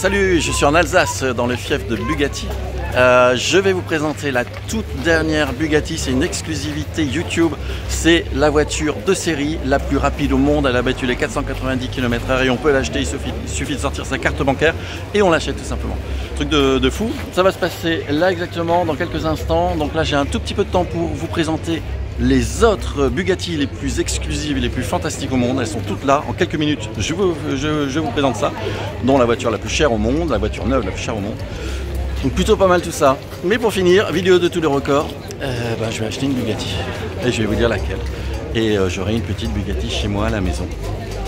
Salut, je suis en Alsace dans le fief de Bugatti. Je vais vous présenter la toute dernière Bugatti, c'est une exclusivité YouTube. C'est la voiture de série la plus rapide au monde, elle a battu les 490 km/h et on peut l'acheter, il suffit de sortir sa carte bancaire et on l'achète tout simplement. Truc de fou, ça va se passer là exactement dans quelques instants. Donc là j'ai un tout petit peu de temps pour vous présenter les autres Bugatti les plus exclusives et les plus fantastiques au monde. Elles sont toutes là, en quelques minutes je vous présente ça, dont la voiture la plus chère au monde, la voiture neuve la plus chère au monde. Donc plutôt pas mal tout ça. Mais pour finir, vidéo de tous les records, je vais acheter une Bugatti. Et je vais vous dire laquelle. Et j'aurai une petite Bugatti chez moi à la maison.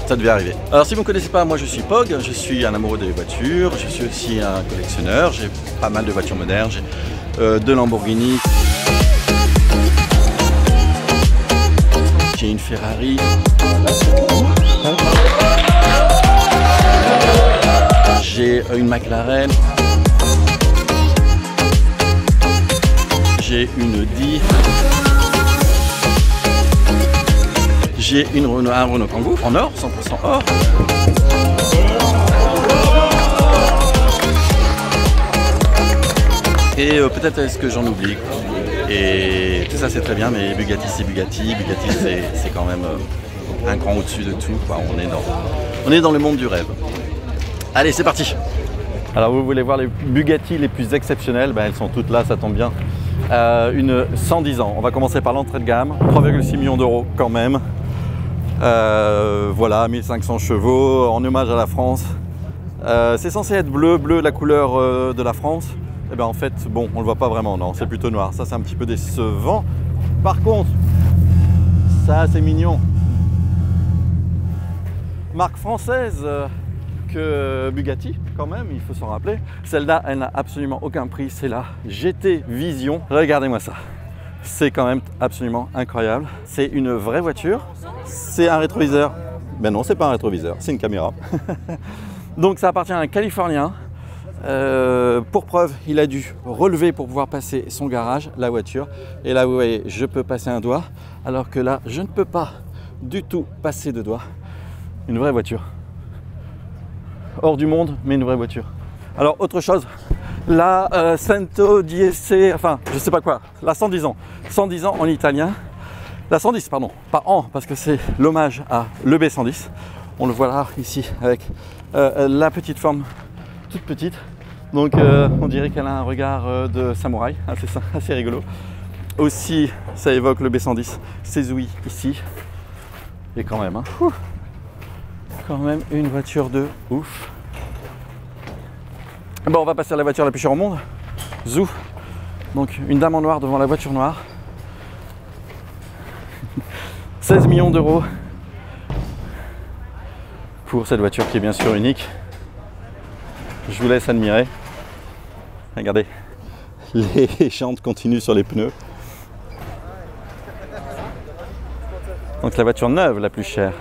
Ça devait arriver. Alors si vous ne me connaissez pas, moi je suis Pog, je suis un amoureux des voitures, je suis aussi un collectionneur, j'ai pas mal de voitures modernes, j'ai de Lamborghini. J'ai une Ferrari. J'ai une McLaren. J'ai une Audi. J'ai un Renault Kangoo en or, 100% or. Et peut-être est-ce que j'en oublie quoi. Et tout ça c'est très bien, mais Bugatti c'est Bugatti. Bugatti c'est quand même un cran au-dessus de tout quoi. On est dans le monde du rêve. Allez, c'est parti. Alors vous voulez voir les Bugatti les plus exceptionnelles, elles sont toutes là, ça tombe bien. Une 110 ans, on va commencer par l'entrée de gamme, 3,6 millions d'euros quand même. Voilà, 1500 chevaux, en hommage à la France. C'est censé être bleu la couleur de la France. Et bien en fait, bon, on le voit pas vraiment, non, c'est plutôt noir. Ça c'est un petit peu décevant. Par contre, ça c'est mignon. Marque française que Bugatti quand même, il faut s'en rappeler. Celle-là, elle n'a absolument aucun prix, c'est la GT Vision. Regardez-moi ça, c'est quand même absolument incroyable. C'est une vraie voiture, c'est un rétroviseur. Ben non, c'est pas un rétroviseur, c'est une caméra. Donc ça appartient à un Californien. Pour preuve, il a dû relever pour pouvoir passer son garage, la voiture. Et là, vous voyez, je peux passer un doigt, alors que là, je ne peux pas du tout passer de doigt. Une vraie voiture. Hors du monde, mais une vraie voiture. Alors, autre chose, la Cento Diese, enfin, je sais pas quoi, la 110 ans. 110 ans en italien. La 110, pardon, pas en, parce que c'est l'hommage à l'EB110. On le voit là, ici, avec la petite forme toute petite. Donc, on dirait qu'elle a un regard de samouraï, assez rigolo. Aussi, ça évoque le B110, Sezui ici. Et quand même, quand même une voiture de ouf. Bon, on va passer à la voiture la plus chère au monde, Zou. Donc une dame en noir devant la voiture noire. 16 millions d'euros pour cette voiture qui est bien sûr unique. Je vous laisse admirer. Regardez, les jantes continuent sur les pneus. Donc la voiture neuve la plus chère.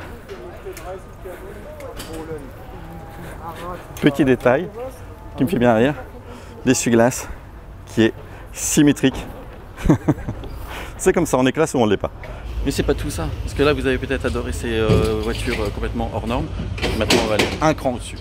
Petit détail qui me fait bien rire, l'essuie-glace qui est symétrique. C'est comme ça, on est classe ou on ne l'est pas. Mais c'est pas tout ça, parce que là vous avez peut-être adoré ces voitures complètement hors normes. Maintenant on va aller un cran au-dessus.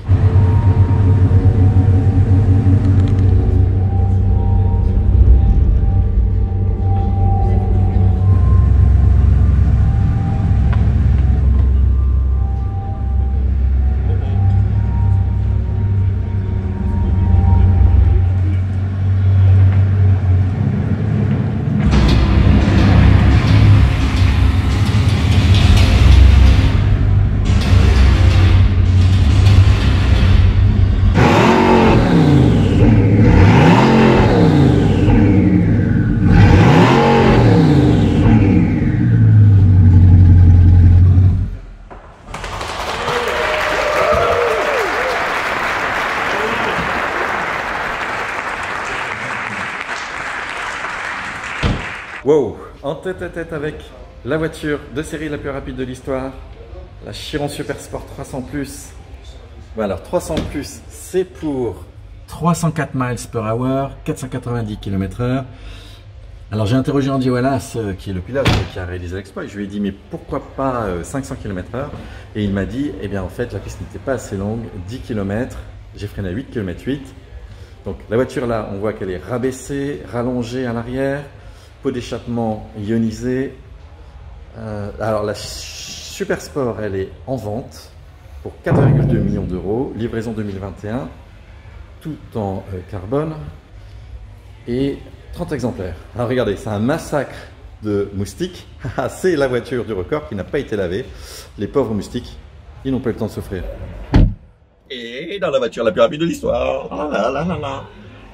Wow, en tête à tête avec la voiture de série la plus rapide de l'histoire, la Chiron Super Sport 300+. Bon, alors 300+, c'est pour 304 miles per hour, 490 km/h. Alors j'ai interrogé Andy Wallace, qui est le pilote qui a réalisé l'exploit, et je lui ai dit mais pourquoi pas 500 km/h, et il m'a dit, eh bien en fait la piste n'était pas assez longue, 10 km, j'ai freiné à 8 km/8. Donc la voiture là, on voit qu'elle est rabaissée, rallongée à l'arrière, pot d'échappement ionisé. Alors la Super Sport, elle est en vente pour 4,2 millions d'euros, livraison 2021, tout en carbone et 30 exemplaires. Alors regardez, c'est un massacre de moustiques. C'est la voiture du record qui n'a pas été lavée. Les pauvres moustiques, ils n'ont pas eu le temps de s'offrir. Et dans la voiture la plus rapide de l'histoire.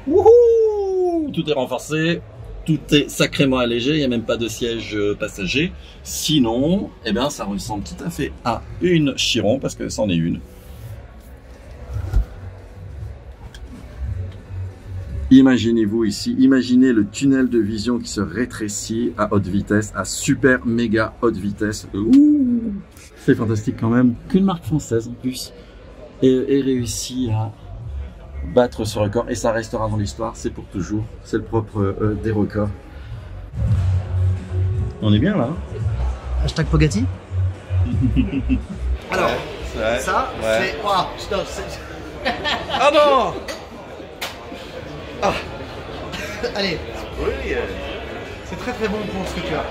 Wouhou! Tout est renforcé, tout est sacrément allégé, il n'y a même pas de siège passager. Sinon, eh bien, ça ressemble tout à fait à une Chiron, parce que c'en est une. Imaginez-vous ici, imaginez le tunnel de vision qui se rétrécit à haute vitesse, à super méga haute vitesse. C'est fantastique quand même qu'une marque française en plus ait réussi à battre ce record, et ça restera dans l'histoire, c'est pour toujours, c'est le propre des records. On est bien là. Hashtag Pogatti. Alors, ouais, ça, ouais. c'est... Wow, stop, Ah non. Ah. Allez. C'est très très bon pour ce que tu as.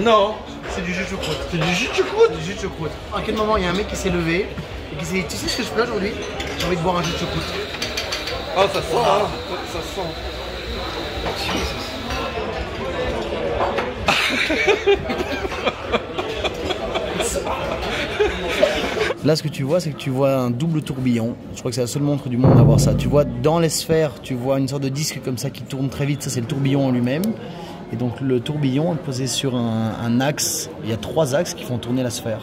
Non. C'est du jus de choucroute. C'est du jus de choucroute. Du jus de choucroute. À quel moment il y a un mec qui s'est levé et qui s'est dit, tu sais ce que je fais aujourd'hui? J'ai envie de boire un jus de choucroute. Oh, ça sent, hein. Ça sent. Là, ce que tu vois, c'est que tu vois un double tourbillon. Je crois que c'est la seule montre du monde à avoir ça. Tu vois dans les sphères, tu vois une sorte de disque comme ça qui tourne très vite. Ça, c'est le tourbillon en lui-même. Et donc, le tourbillon est posé sur un axe. Il y a 3 axes qui font tourner la sphère.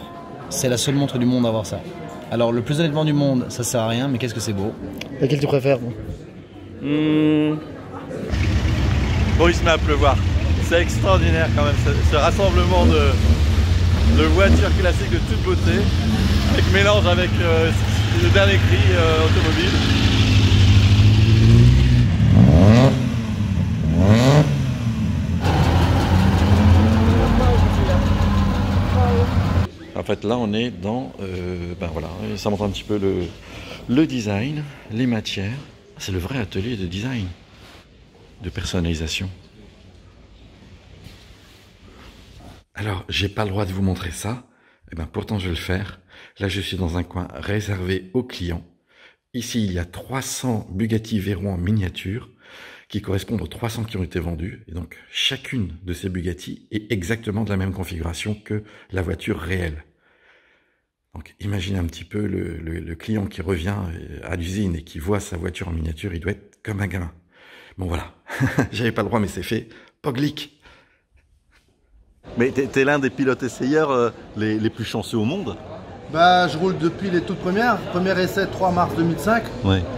C'est la seule montre du monde à avoir ça. Alors, le plus honnêtement du monde, ça sert à rien, mais qu'est-ce que c'est beau. Laquelle tu préfères, bon, il se met à pleuvoir. C'est extraordinaire quand même, ce rassemblement de voitures classiques de toute beauté, avec mélange avec le dernier cri automobile. En fait là on est dans, ben voilà, ça montre un petit peu le design, les matières. C'est le vrai atelier de design, de personnalisation. Alors, j'ai pas le droit de vous montrer ça, et ben pourtant je vais le faire. Là, je suis dans un coin réservé aux clients. Ici, il y a 300 Bugatti Veyron en miniature qui correspondent aux 300 qui ont été vendus. Et donc, chacune de ces Bugatti est exactement de la même configuration que la voiture réelle. Donc, imaginez un petit peu le client qui revient à l'usine et qui voit sa voiture en miniature, il doit être comme un gamin. Bon, voilà. J'avais pas le droit, mais c'est fait. Poglic. Mais t'es l'un des pilotes essayeurs les plus chanceux au monde. Bah, je roule depuis les toutes premières. Premier essai 3 mars 2005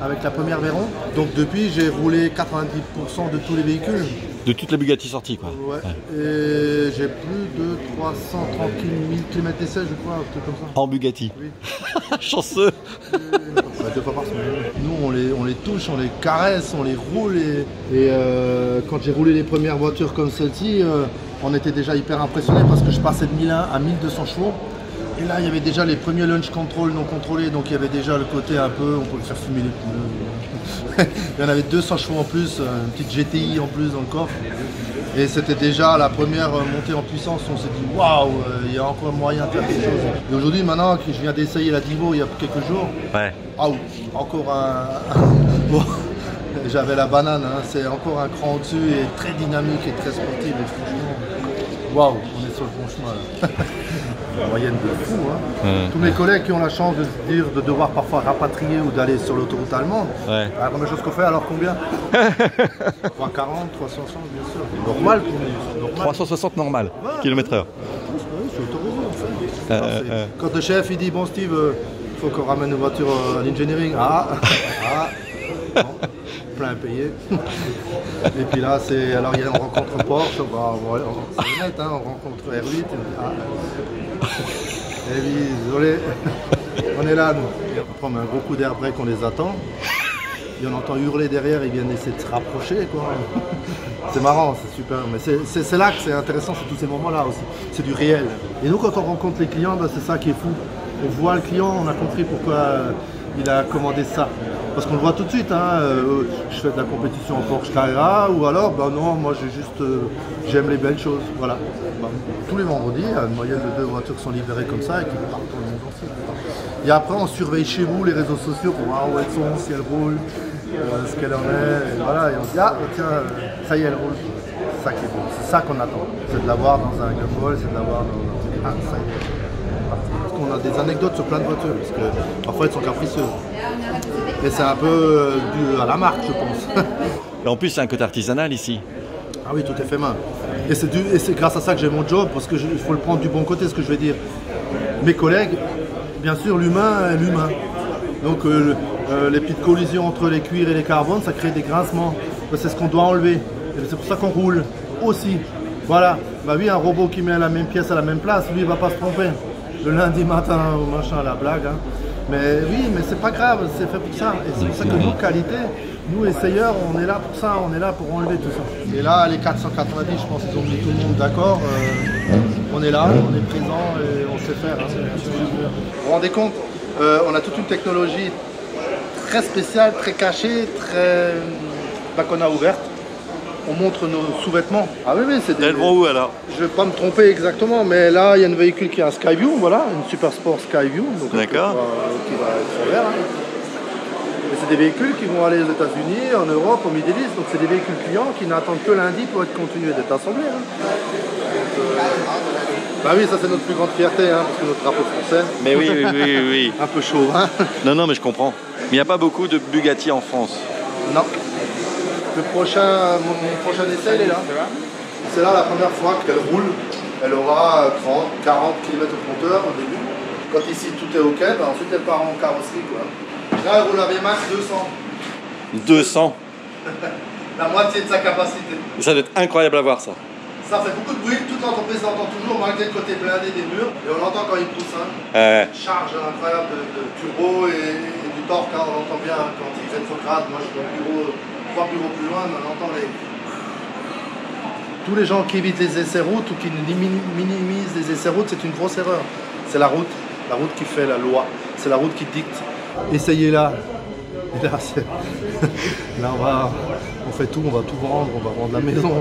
avec la première Veyron. Donc depuis, j'ai roulé 90% de tous les véhicules. De toutes les Bugatti sorties quoi. Ouais. Et j'ai plus de 330 000 km d'essai, je crois, un truc comme ça. En Bugatti. Oui. Chanceux. Bah, 2 fois par semaine. Nous, on les touche, on les caresse, on les roule. Et quand j'ai roulé les premières voitures comme celle-ci, on était déjà hyper impressionnés parce que je passais de 1001 à 1200 chevaux. Et là, il y avait déjà les premiers launch control non contrôlés, donc il y avait déjà le côté un peu, on pouvait faire fumer les pneus. Il y en avait 200 chevaux en plus, une petite GTI en plus dans le coffre. Et c'était déjà la première montée en puissance, on s'est dit waouh, il y a encore moyen de faire quelque chose. Et aujourd'hui, maintenant que je viens d'essayer la Divo il y a quelques jours, encore un... Bon, j'avais la banane, hein, c'est encore un cran au-dessus et très dynamique et très sportive. Et franchement, waouh, on est sur le bon chemin là. La moyenne de fou. Hein. Tous mes collègues qui ont la chance de se dire de devoir parfois rapatrier ou d'aller sur l'autoroute allemande, la première chose qu'on fait, alors combien 340, 360 bien sûr. Normal pour nous. Normal. 360 normal, km/h. Oui, c'est autorisé. Quand le chef il dit bon Steve, il faut qu'on ramène une voiture à l'engineering. Bon, plein à payer. Et puis là, c'est alors il y a une rencontre Porsche, c'est honnête, hein, on rencontre R8. Et puis, désolé, on est là nous. Et après, on met un gros coup d'air break, on les attend. Et on entend hurler derrière, ils viennent essayer de se rapprocher, quoi. C'est marrant, c'est super. Mais c'est là que c'est intéressant, c'est tous ces moments-là aussi. C'est du réel. Et nous, quand on rencontre les clients, ben, c'est ça qui est fou. On voit le client, on a compris pourquoi il a commandé ça. Parce qu'on le voit tout de suite, hein, je fais de la compétition en Porsche Carrera ou alors, ben non, moi j'aime les belles choses, voilà. Ben, tous les vendredis, il y a une moyenne de 2 voitures qui sont libérées comme ça et qui partent dans le monde entier. Et après, on surveille chez vous les réseaux sociaux pour voir où elles sont, si elles roulent, ce qu'elle en est, et voilà, et on se dit, ah tiens, ça y est, elle roule. C'est ça qui est bon, c'est ça qu'on attend. C'est de l'avoir dans un gumball, c'est de l'avoir dans un... Ah, ça y est. Parce qu'on a des anecdotes sur plein de voitures, parce que parfois elles sont capricieuses. Et c'est un peu dû à la marque, je pense. Et en plus, c'est un côté artisanal ici. Ah oui, tout est fait main. Et c'est grâce à ça que j'ai mon job, parce qu'il faut le prendre du bon côté, ce que je vais dire. Mes collègues, bien sûr, l'humain est l'humain. Donc les petites collisions entre les cuirs et les carbones, ça crée des grincements. C'est ce qu'on doit enlever. Et c'est pour ça qu'on roule aussi. Voilà. Bah oui, un robot qui met la même pièce à la même place, lui, il ne va pas se tromper. Le lundi matin au machin, la blague. Hein. Mais oui, mais c'est pas grave, c'est fait pour ça. Et c'est pour ça que nous, qualité, nous, essayeurs, on est là pour ça, on est là pour enlever tout ça. Et là, les 490, je pense qu'ils ont mis tout le monde d'accord. On est là, on est présent et on sait faire. Hein. Vous vous rendez compte, on a toute une technologie très spéciale, très cachée, très... qu'on a ouverte. On montre nos sous-vêtements. Ah oui, oui, c'est des... Elles vont où alors? Je ne vais pas me tromper exactement, mais là, il y a un véhicule qui a un Skyview, voilà, une Super Sport Skyview. D'accord. Qui va être vert. Hein. Et c'est des véhicules qui vont aller aux États-Unis, en Europe, au Middle East. Donc c'est des véhicules clients qui n'attendent que lundi pour être continués d'être assemblés. Hein. Bah oui, ça c'est notre plus grande fierté, hein, parce que notre drapeau français. Mais oui, oui, oui, oui. Un peu chaud, hein. Non, non, mais je comprends. Mais il n'y a pas beaucoup de Bugatti en France. Non. Mon prochain essai, il est là. C'est là la première fois qu'elle roule. Elle aura 30, 40 km au compteur au début. Quand ici tout est OK, ben ensuite elle part en carrosserie. Quoi. Là, elle roule à VMAX 200. 200. La moitié de sa capacité. Ça doit être incroyable à voir ça. Ça fait beaucoup de bruit, toute l'entreprise l'entend toujours malgré le côté blindé des murs. Et on l'entend quand il pousse. Hein. Charge incroyable de turbo et du torque. Hein. On l'entend bien hein, quand il fait de grade. Moi je suis au bureau. 3 bureaux plus loin, on entend tous les gens qui évitent les essais routes ou qui minimisent les essais routes, c'est une grosse erreur. C'est la route qui fait la loi, c'est la route qui dicte. Essayez-la. Et là, là on fait tout, on va tout vendre, on va vendre la maison.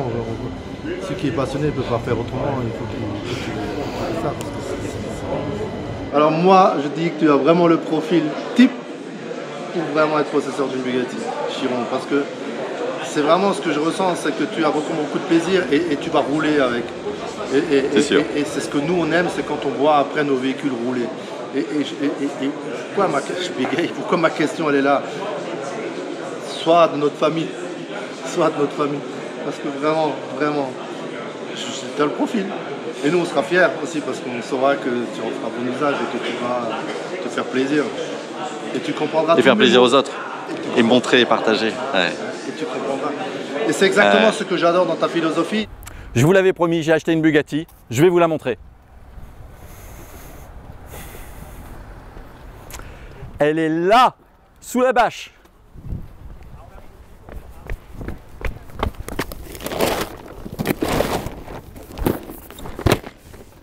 Celui qui est passionné ne peut pas faire autrement, il faut qu'il fasse ça. Alors moi, je dis que tu as vraiment le profil type pour vraiment être possesseur d'une Bugatti Chiron, parce que c'est vraiment ce que je ressens, c'est que tu as beaucoup de plaisir et tu vas rouler avec. Et c'est ce que nous on aime, c'est quand on voit après nos véhicules rouler. Et pourquoi ma question elle est là? Soit de notre famille, parce que vraiment, tu as le profil. Et nous on sera fiers aussi parce qu'on saura que tu en feras bon usage et que tu vas te faire plaisir. Et tu comprendras. Et faire plaisir aux autres. Et montrer et partager. Ouais. Et tu comprendras. Et c'est exactement ce que j'adore dans ta philosophie. Je vous l'avais promis, j'ai acheté une Bugatti. Je vais vous la montrer. Elle est là, sous la bâche.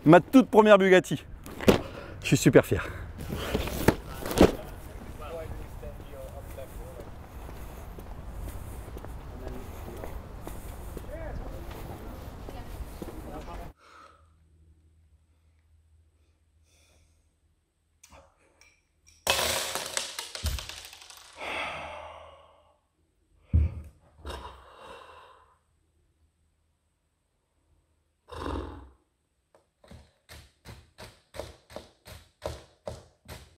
Ma toute première Bugatti. Je suis super fier.